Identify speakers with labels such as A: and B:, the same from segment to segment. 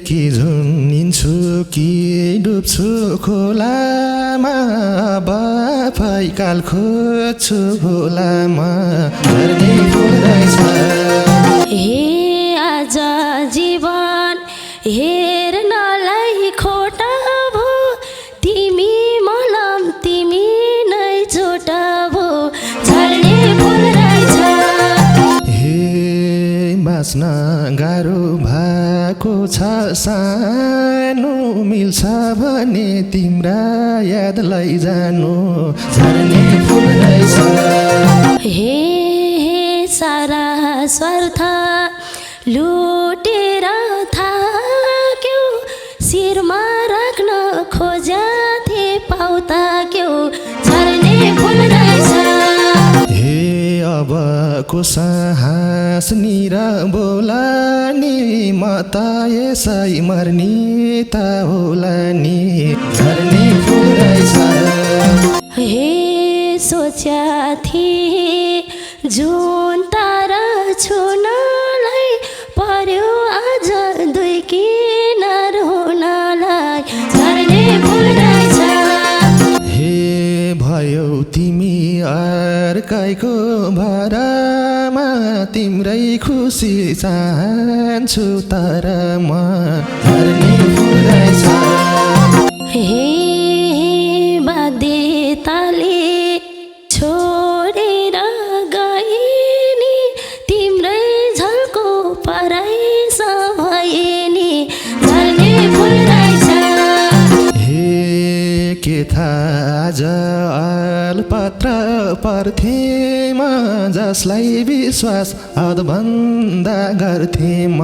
A: कि झुन्निन्छु कि डुब्छु खोलामा फैकाल खोज्छु खोलामा झर्ने फुल रहेछ।
B: हे आज जीवन हेर्नलाई खोटा भो तिमी मलम तिमी नै छोटा भो झर्ने फुल रहेछ।
A: हे बाँच्न गाह्रो भएको छ सानो मिल्छ भने तिम्रा याद लैजानु झर्ने फुल रहेछ।
B: हे सारा स्वार्थ लुटेर थाक्यो शिरमा राख्न खोज्या थिए पाउता क्यौ झर्ने फुल रहेछ।
A: हे अबको साहस निर बोला नि म त यसै मर्ने त होला नि झर्ने फुल रहेछ।
B: हे सोच्या थिए जुन तारा छुनलाई पर्यो आज दुई किनार हुनलाई झर्ने फुल रहेछ।
A: हे भयो तिमी अर्कैको भरमा तिम्रै खुसी चाहन्छु तर म झर्ने फुल रहेछ।
B: हे बाध्यताले छोडेर गए नि तिम्रै झल्को पराइस भए नि झर्ने फुल रहेछ।
A: हे के थाहा आज अलपत्र पर्थेँ म जसलाई विश्वास अधभन्दा गर्थेँ म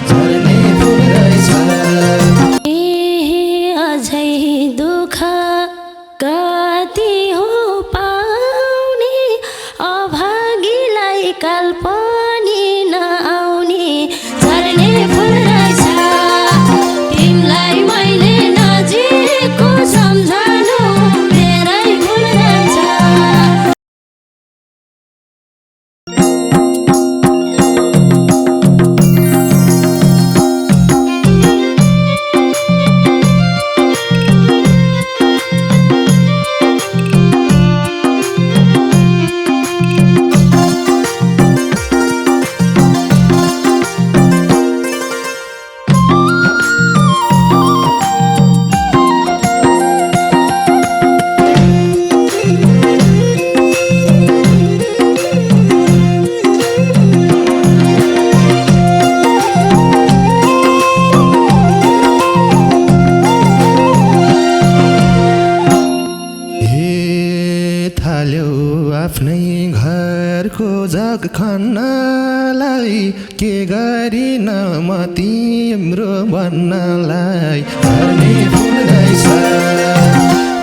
A: झर्ने फुल रहेछ।
B: अझै दुःख कति हो पाउने अभागीलाई काल पनि नआउने झर्ने फुल रहेछ। तिमीलाई मैले नजिकको सम्झनु मेरै फुल रहेछ।
A: आफ्नै घरको जग खन्नलाई के गरिन म तिम्रो बन्नलाई झर्ने फुल रहेछ।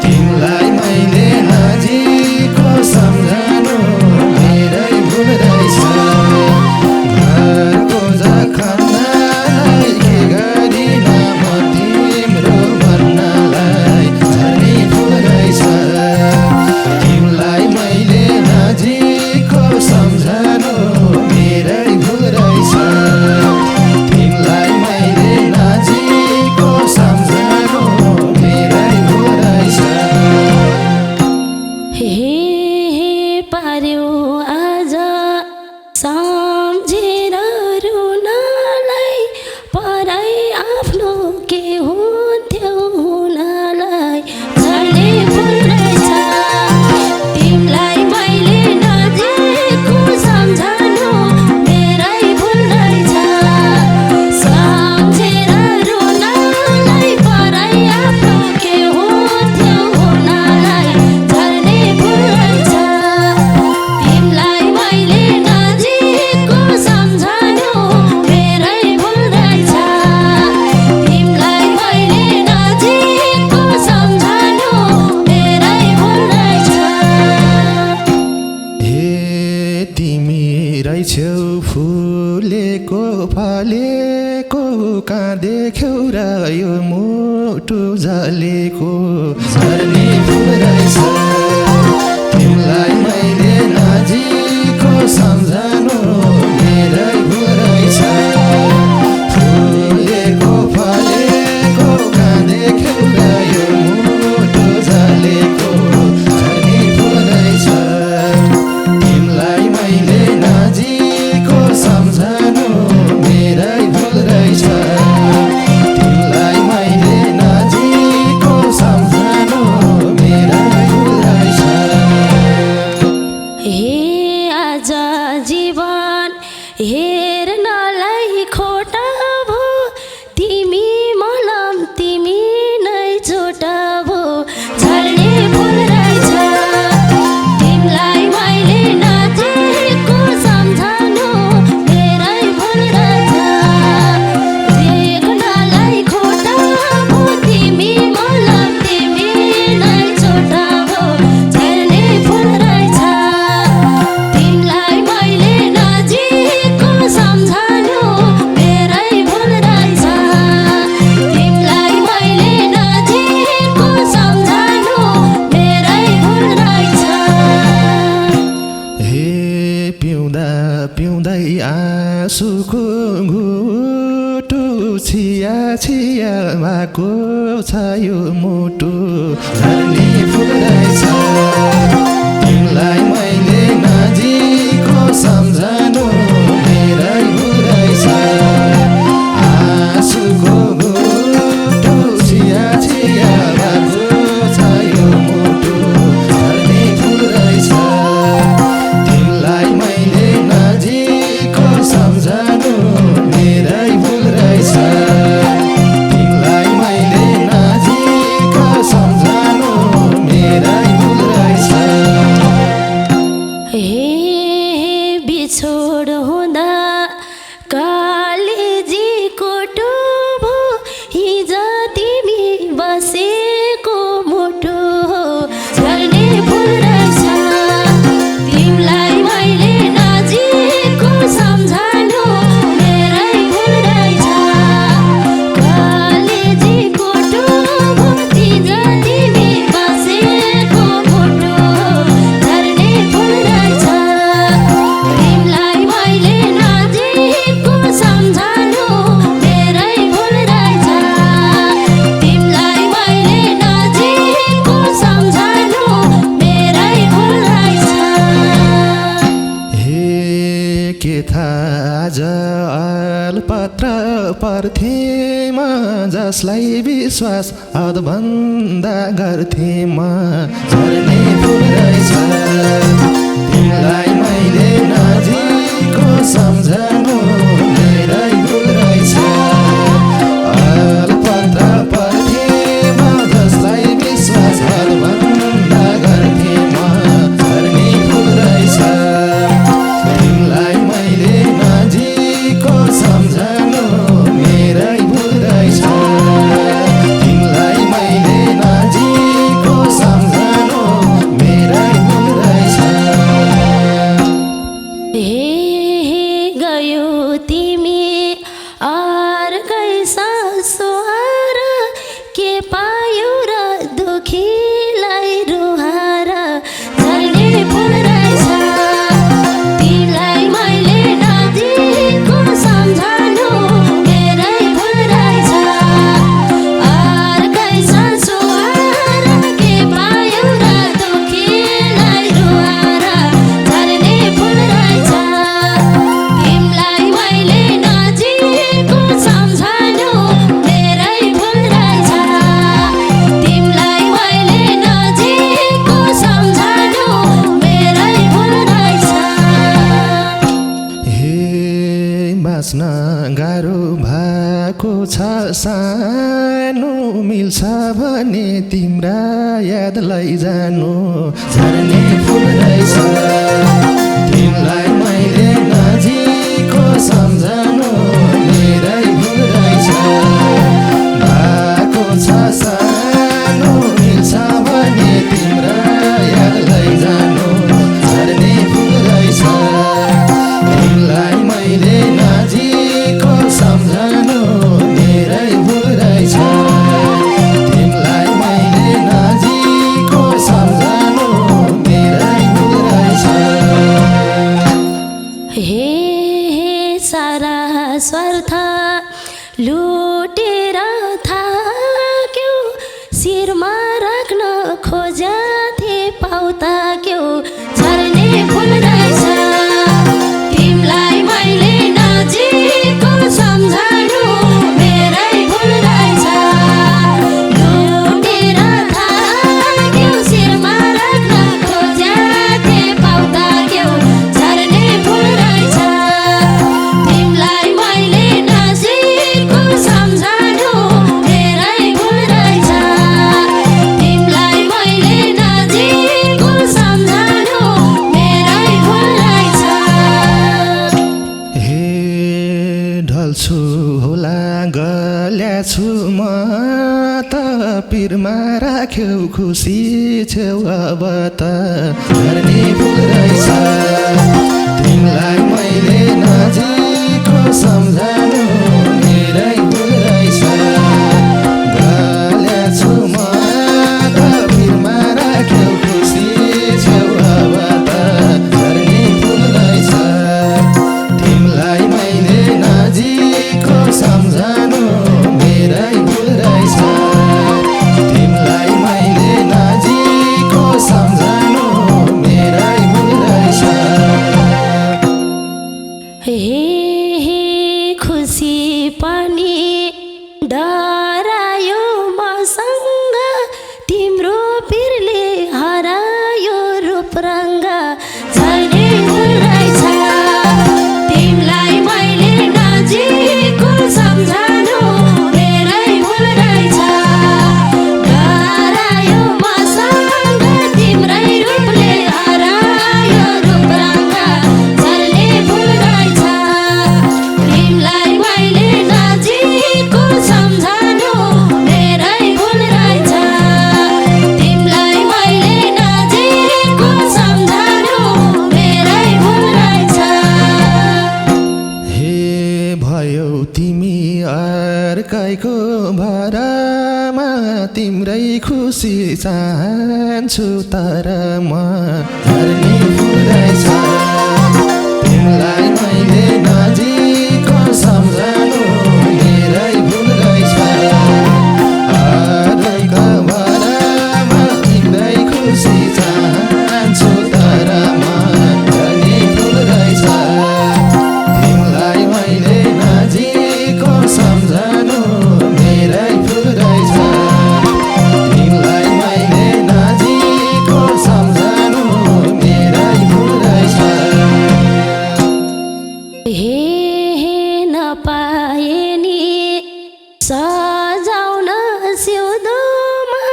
A: तिमीलाई मैले नजिकको सम्झनु मेरै फुल रहेछ। घरको जग खन्नलाई के गरिन म तिम्रो बन्नलाई झर्ने फुल रहेछ। तिमीलाई मैले नजिकको सम्झनु मेरै भुल रहेछ। तिमीलाई मैले नजिकको सम्झनु मेरै भुल रहेछ।
B: हे पार्यो आज सम्झेर रुनलाई पराई आफ्नो के हुन्थ्यो हुनलाई झर्ने फुल रहेछ। तिमीलाई मैले नजिकको सम्झनु मेरै भुल रहेछ। सम्झेर रुनलाई पराई आफ्नो के हुन्थ्यो हुनलाई झर्ने फुल रहेछ। तिमीलाई मैले नजिकको सम्झनु मेरै भुल रहेछ। तिमीलाई मैले नजिकको सम्झनु मेरै भुल रहेछ।
A: हे तिमी रहेछौ फुलेको फलेको कहाँ देख्यौ र यो मुटु जलेको झर्ने फुल रहेछ। तिमीलाई मैले नजिकको सम्झनु मेरै भुल रहेछ। फुलेको छिया भएको छ यो मुटु झर्ने फुल रहेछ तिमीलाई मैले नजिकको सम्झनु मेरै भुल रहेछ आँसुको घुटो छिया छिया भएको छ यो मुटु झर्ने फुल रहेछ तिमीलाई मैले नजिकको सम्झनु मेरै भुल रहेछ तिमीलाई मैले नजिकको सम्झनु मेरै भुल रहेछ
B: हे बिछोड हुँदा कालेजीको टुभो हिजो तिमी बसेको मुटु हो झर्ने फुल रहेछ तिमीलाई मैले नजिकको सम्झनु मेरै भुल रहेछ कालेजीको टुभो हिजो तिमी बसेको मुटु हो झर्ने फुल रहेछ तिमीलाई मैले नजिकको सम्झनु मेरै भुल रहेछ तिमीलाई मैले नजिकको सम्झनु मेरै भुल रहेछ
A: हे के थाहा आज अलपत्र पर्थे म जसलाई विश्वास अधभन्दा गर्थे म झर्ने फुल रहेछ तिमीलाई मैले नजिकको सम्झनु मेरै भुल रहेछ अलपत्र पर्थे म जसलाई विश्वास अधभन्दा गर्थे म झर्ने फुल रहेछ तिमीलाई मैले नजिकको सम्झनु मेरै भुल रहेछ तिमीलाई मैले नजिकको सम्झनु मेरै भुल रहेछ
B: हे गयो तिमी अर्कै सासुहार के पायो र दुखीलाई रुहार झर्ने फुल रहेछ तिमीलाई मैले नजिकको सम्झनु मेरै भुल रहेछ अर्कै सासुहार के पायो र दुखीलाई रुहार झर्ने फुल रहेछ तिमीलाई मैले नजिकको सम्झनु मेरै भुल रहेछ तिमीलाई मैले नजिकको सम्झनु मेरै भुल रहेछ
A: हे बाँच्न गाह्रो भएको छ सानो मिल्छ भने तिम्रा यादलाई जानु झर्ने फुल रहेछ तिमीलाई मैले नजिकको सम्झनु मेरै भुल रहेछ भएको छ सानो मिल्छ भने तिम्रा यादलाई जानु झर्ने फुल रहेछ तिमीलाई मैले नजिकको सम्झनु मेरै भुल रहेछ तिमीलाई मैले नजिकको सम्झनु मेरै भुल रहेछ
B: हे सारा स्वार्थ लुटेर थाक्यो शिरमा राख्न खोजेथे पाउता क्यौ झर्ने फुल रहेछ तिमीलाई मैले नजिकको सम्झनु मेरै भुल रहेछ लुटेर थाक्यो शिरमा राख्न खोजेथे पाउता क्यौ झर्ने फुल रहेछ तिमीलाई मैले नजिकको सम्झनु मेरै भुल रहेछ तिमीलाई मैले नजिकको सम्झनु मेरै भुल रहेछ
A: हे ढल्छु होला गल्याछु म त पिरमा राख्यौ खुसी छेउ अब त झर्ने फुल रहेछ तिमीलाई मैले नजिकको सम्झनु मेरै भुल रहेछ गल्याछु म त पिरमा राख्यौ खुसी छेउ अब त झर्ने फुल रहेछ तिमीलाई मैले नजिकको सम्झनु मेरै तिमी अर्कैको भरमा तिम्रै खुसी चाहन्छु तर म झर्ने फुल रहेछ तिमीलाई मैले नजिकको सम्झनु मेरै भुल रहेछ अर्कैको भरमा तिम्रै खुसी चाहन्छु तर म झर्ने फुल रहेछ तिमीलाई मैले नजिकको सम्झनु मेरै भुल रहेछ तिमीलाई मैले नजिकको सम्झनु मेरै भुल रहेछ
B: हे नपाए नि सजाउन सिउँदोमा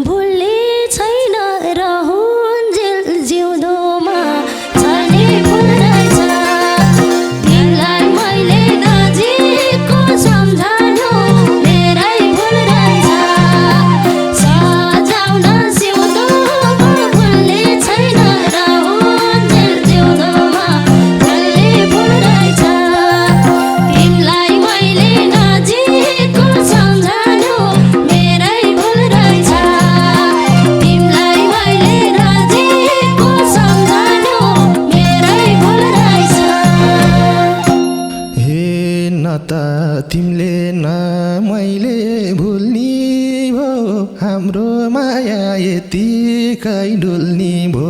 B: भुल्ने छैन रहन्जेल जिउँदोमा झर्ने फुल रहेछ तिमीलाई मैले नजिकको सम्झनु मेरै भुल रहेछ सजाउन सिउँदोमा भुल्ने छैन रहन्जेल जिउँदोमा झर्ने फुल रहेछ तिमीलाई मैले नजिकको सम्झनु मेरै भुल रहेछ तिमीलाई मैले नजिकको सम्झनु मेरै भुल रहेछ
A: हे न त तिमीले न मैले भुल्ने भो हाम्रो माया यतिकै डुल्ने भो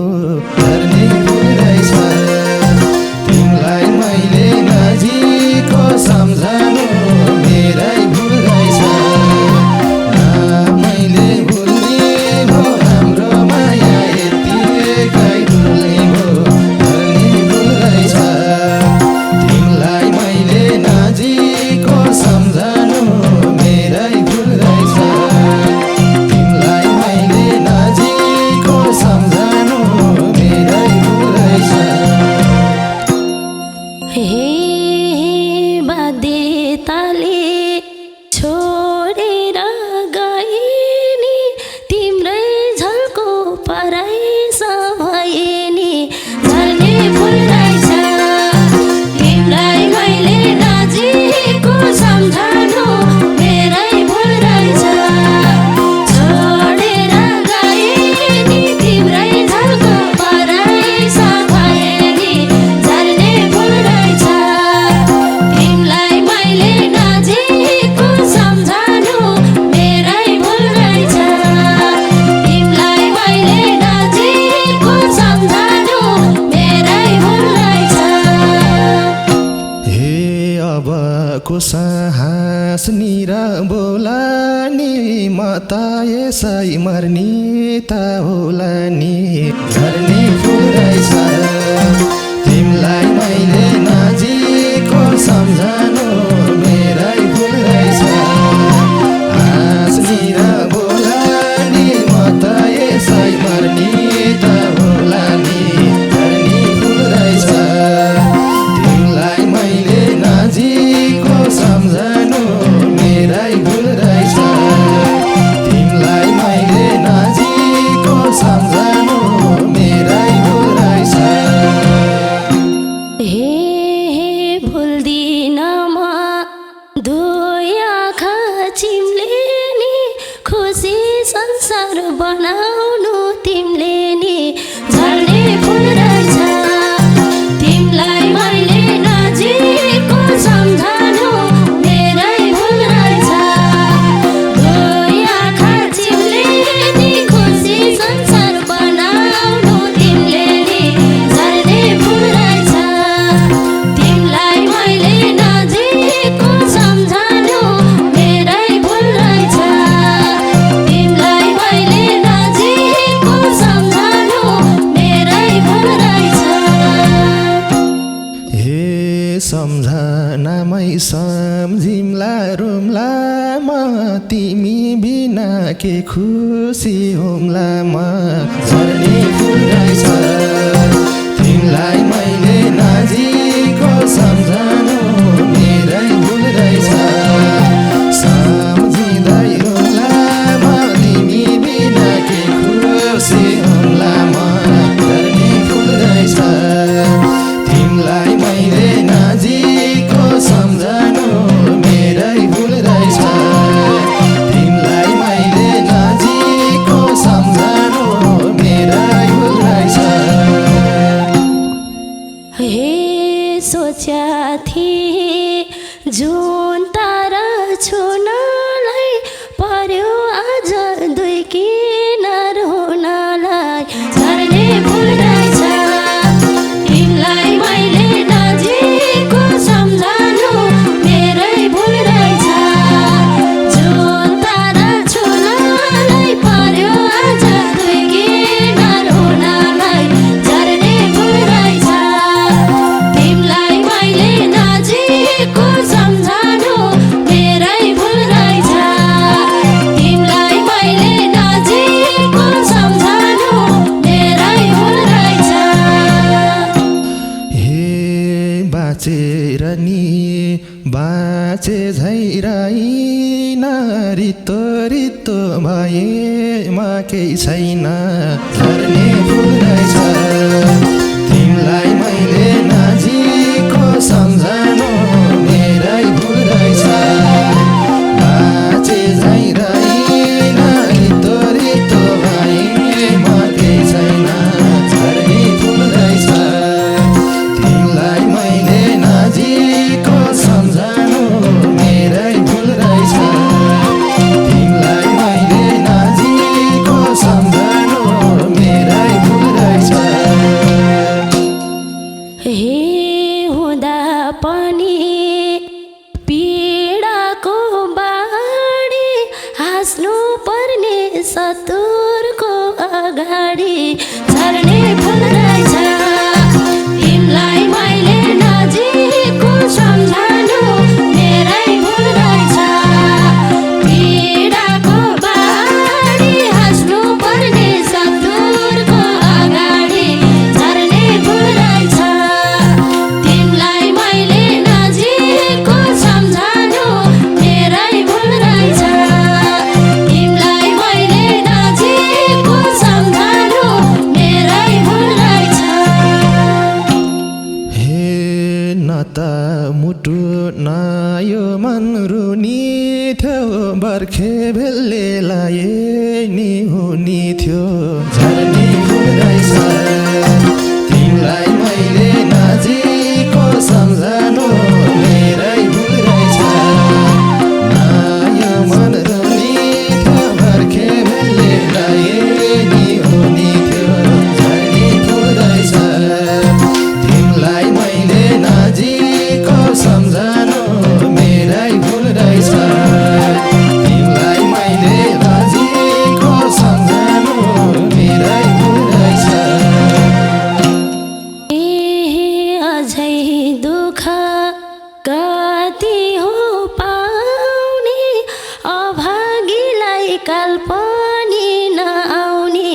A: झर्ने फुल रहेछ तिमीलाई मैले नजिकको सम्झनु मेरै भुल रहेछ न मैले भुल्ने भो हाम्रो माया यतिकै डुल्ने भो झर्ने फुल रहेछ तिमीलाई मैले नजिकको सम्झनु मेरै भुल रहेछ तिमीलाई मैले नजिकको सम्झनु मेरै भुल रहेछ
B: हे बाध्यताले छोडेर गए नि तिम्रै झल्को पराइस भए नि झर्ने फुल रहेछ तिमीलाई मैले नजिकको सम्झनु मेरै भुल रहेछ छोडेर गए नि तिम्रै झल्को पराइस भए नि झर्ने फुल रहेछ तिमीलाई मैले नजिकको सम्झनु मेरै भुल रहेछ तिमीलाई मैले नजिकको सम्झनु मेरै भुल रहेछ
A: हे अबको साहस निरा बोला नि म त यसै मर्ने त होला नि झर्ने फुल रहेछ तिमीलाई मैले नजिकको सम्झनु मेरै भुल रहेछ हाँस निरा बोला नि म त यसै मर्ने त होला नि झर्ने फुल रहेछ तिमीलाई मैले नजिकको सम्झनु मेरै भुल रहेछ तिमीलाई मैले नजिकको सम्झनु मेरै भुल रहेछ
B: हे भुल्दिन म दुई आँखा चिम्ले नि खुसी संसार बनाउनु तिमीले नि झर्ने फुल रहेछ तिमीलाई मैले नजिकको सम्झनु मेरै भुल रहेछ दुई आँखा चिम्ले नि खुसी संसार बनाउनु तिमीले नि झर्ने फुल रहेछ तिमीलाई मैले नजिकको सम्झनु मेरै भुल रहेछ तिमीलाई मैले नजिकको सम्झनु मेरै भुल रहेछ
A: हे सम्झनामै सम्झिम्ला रुम्ला म तिमी बिना के खुसी हुम्ला म झर्ने फुल रहेछ तिमीलाई मैले नजिकको सम्झनु मेरै भुल रहेछ सम्झिँदै रुम्ला म तिमी बिना के खुसी हुम्ला म झर्ने फुल रहेछ तिमीलाई मैले नजिकको सम्झनु झैराइन रित्तो रित्तो भएमा केही छैन झर्ने फुल रहेछ तिमीलाई मैले नजिकको सम्झनु मेरै भुल रहेछ बाँचे झैराइन रित्तो रित्तो भएमा केही छैन झर्ने फुल रहेछ तिमीलाई मैले नजिकको सम्झनु मेरै भुल रहेछ तिमीलाई मैले नजिकको सम्झनु मेरै भुल रहेछ
B: हे हुँदा पनि पीडाको बाढी हाँस्नु पर्ने सतुरको अगाडि झर्ने फुल रहेछ तिमीलाई मैले नजिकको सम्झनु मेरै भुल रहेछ पीडाको बाढी हाँस्नु पर्ने सतुरको अगाडि झर्ने फुल रहेछ तिमीलाई मैले नजिकको सम्झनु मेरै भुल रहेछ तिमीलाई मैले नजिकको सम्झनु मेरै भुल रहेछ
A: हे न त मुटु न यो मन रुनी थियो बर्खे भेल्लेलाई नि हुने थियो झर्ने फुल रहेछ तिमीलाई मैले नजिकको सम्झनु मेरै भुल रहेछ न यो मन रुनी थियो बर्खे भेल्लेलाई नि हुने थियो झर्ने फुल रहेछ तिमीलाई मैले नजिकको सम्झनु मेरै भुल रहेछ तिमीलाई मैले नजिकको सम्झनु मेरै भुल रहेछ
B: अझै दुःख कति हो पाउने अभागीलाई काल पनि नआउने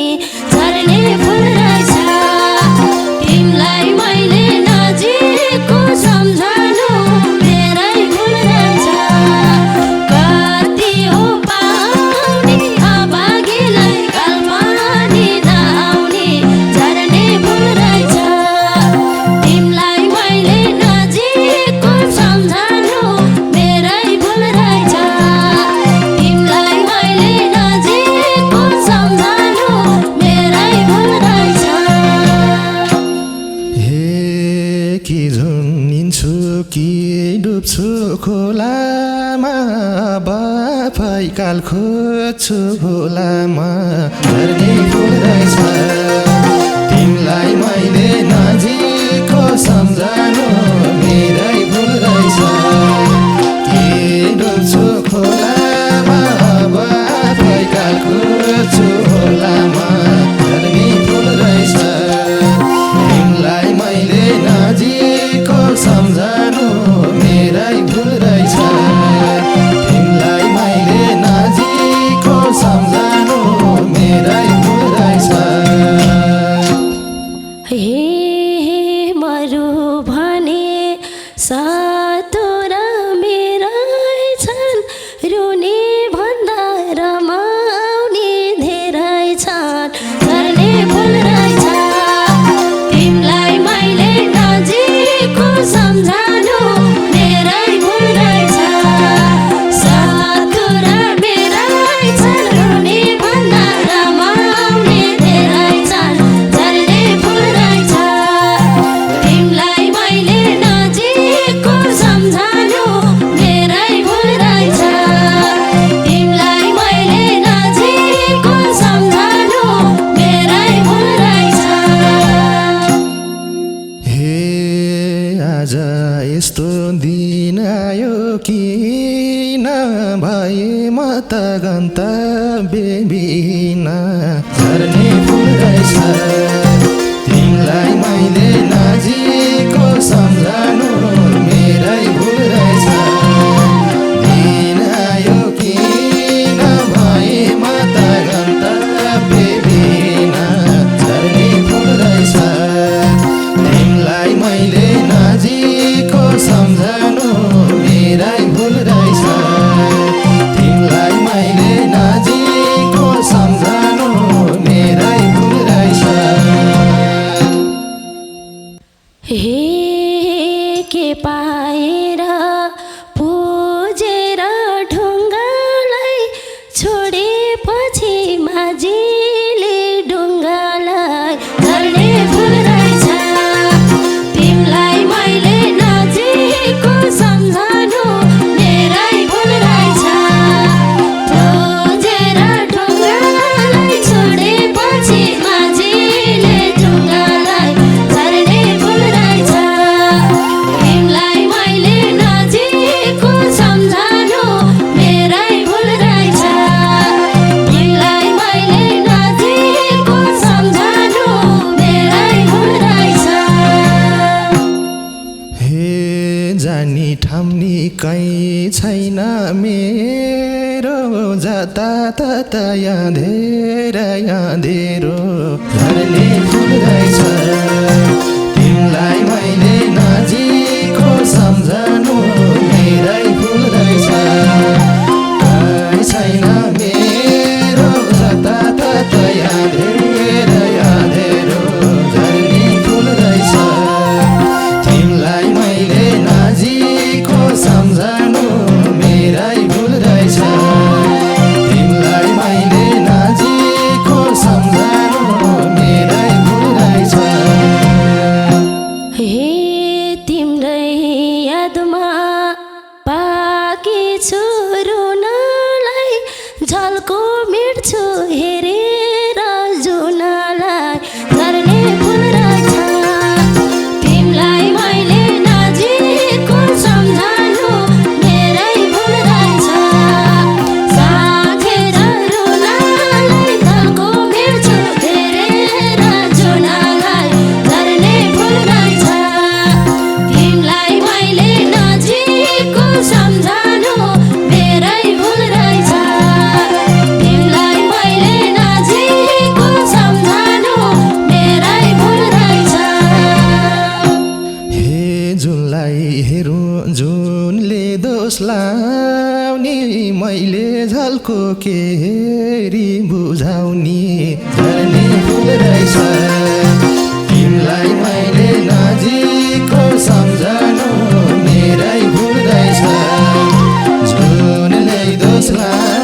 B: झर्ने फुल रहेछ तिमीलाई मैले नजिकको सम्झनु मेरै भुल रहेछ कति हो पाउने अभागीलाई काल पनि नआउने झर्ने फुल रहेछ तिमीलाई मैले नजिकको सम्झनु मेरै भुल रहेछ तिमीलाई मैले नजिकको सम्झनु मेरै भुल रहेछ
A: हे कि झुन्निन्छु कि डुब्छु खोलामा बाफै काल खोज्छु खोलामा झर्ने फुल रहेछ तिमीलाई मैले नजिकको सम्झनु मेरै भुल रहेछ कि डुब्छु खोलामा बाफै काल खोज्छु खोलामा झर्ने फुल रहेछ तिमीलाई मैले नजिकको सम्झनु मेरै भुल रहेछ तिमीलाई मैले नजिकको सम्झनु मेरै भुल रहेछ
B: हे मरु भने सातुरा मेरै छन् रुने भन्दा रमाउने धेरै छन् झर्ने फुल रहेछ तिमीलाई मैले नजिकको सम्झनु मेरै भुल रहेछ सातुरा मेरै छन् रुने भन्दा रमाउने धेरै छन् झर्ने फुल रहेछ तिमीलाई मैले नजिकको सम्झनु मेरै भुल रहेछ तिमीलाई मैले नजिकको सम्झनु मेरै भुल रहेछ
A: हे आज यस्तो दिन आयो किन भए म त गन्तव्यविहीन झर्ने फुल रहेछ तिमीलाई मैले नजिकको सम्झनु मेरै भुल रहेछ दिन आयो किन भए म त गन्तव्यविहीन झर्ने फुल रहेछ तिमीलाई मैले नजिकको सम्झनु मेरै भुल रहेछ छैन मेरो जतातता याँधेरो झर्ने फुल रहेछ तिमीलाई मैले नजिकको सम्झनु मेरै फुल रहेछ छैन मेरो जतातता याँधेरो झर्ने फुल रहेछ तिमीलाई मैले नजिकको सम्झनु मेरै भुल रहेछ तिमीलाई मैले नजिकको सम्झनु मेरै भुल रहेछ
B: हे तिम्रै यादमा पाकी छु रुनलाई झल्को मिट्छु हेरेर जुनलाई झर्ने फुल रहेछ तिमीलाई मैले नजिकको सम्झनु मेरै भुल रहेछ साथेर रुनलाई झल्को मिट्छु हेरेर जुनलाई झर्ने फुल रहेछ तिमीलाई मैले नजिकको सम्झनु मेरै भुल रहेछ तिमीलाई मैले नजिकको सम्झनु मेरै भुल रहेछ
A: हे जुनलाई हेरौँ जुनले दोष लाउने मैले झल्को के हेरी बुझाउने झर्ने फुल रहेछ तिमीलाई मैले नजिकको सम्झनु मेरै भुल रहेछ जुनले दोष लाउने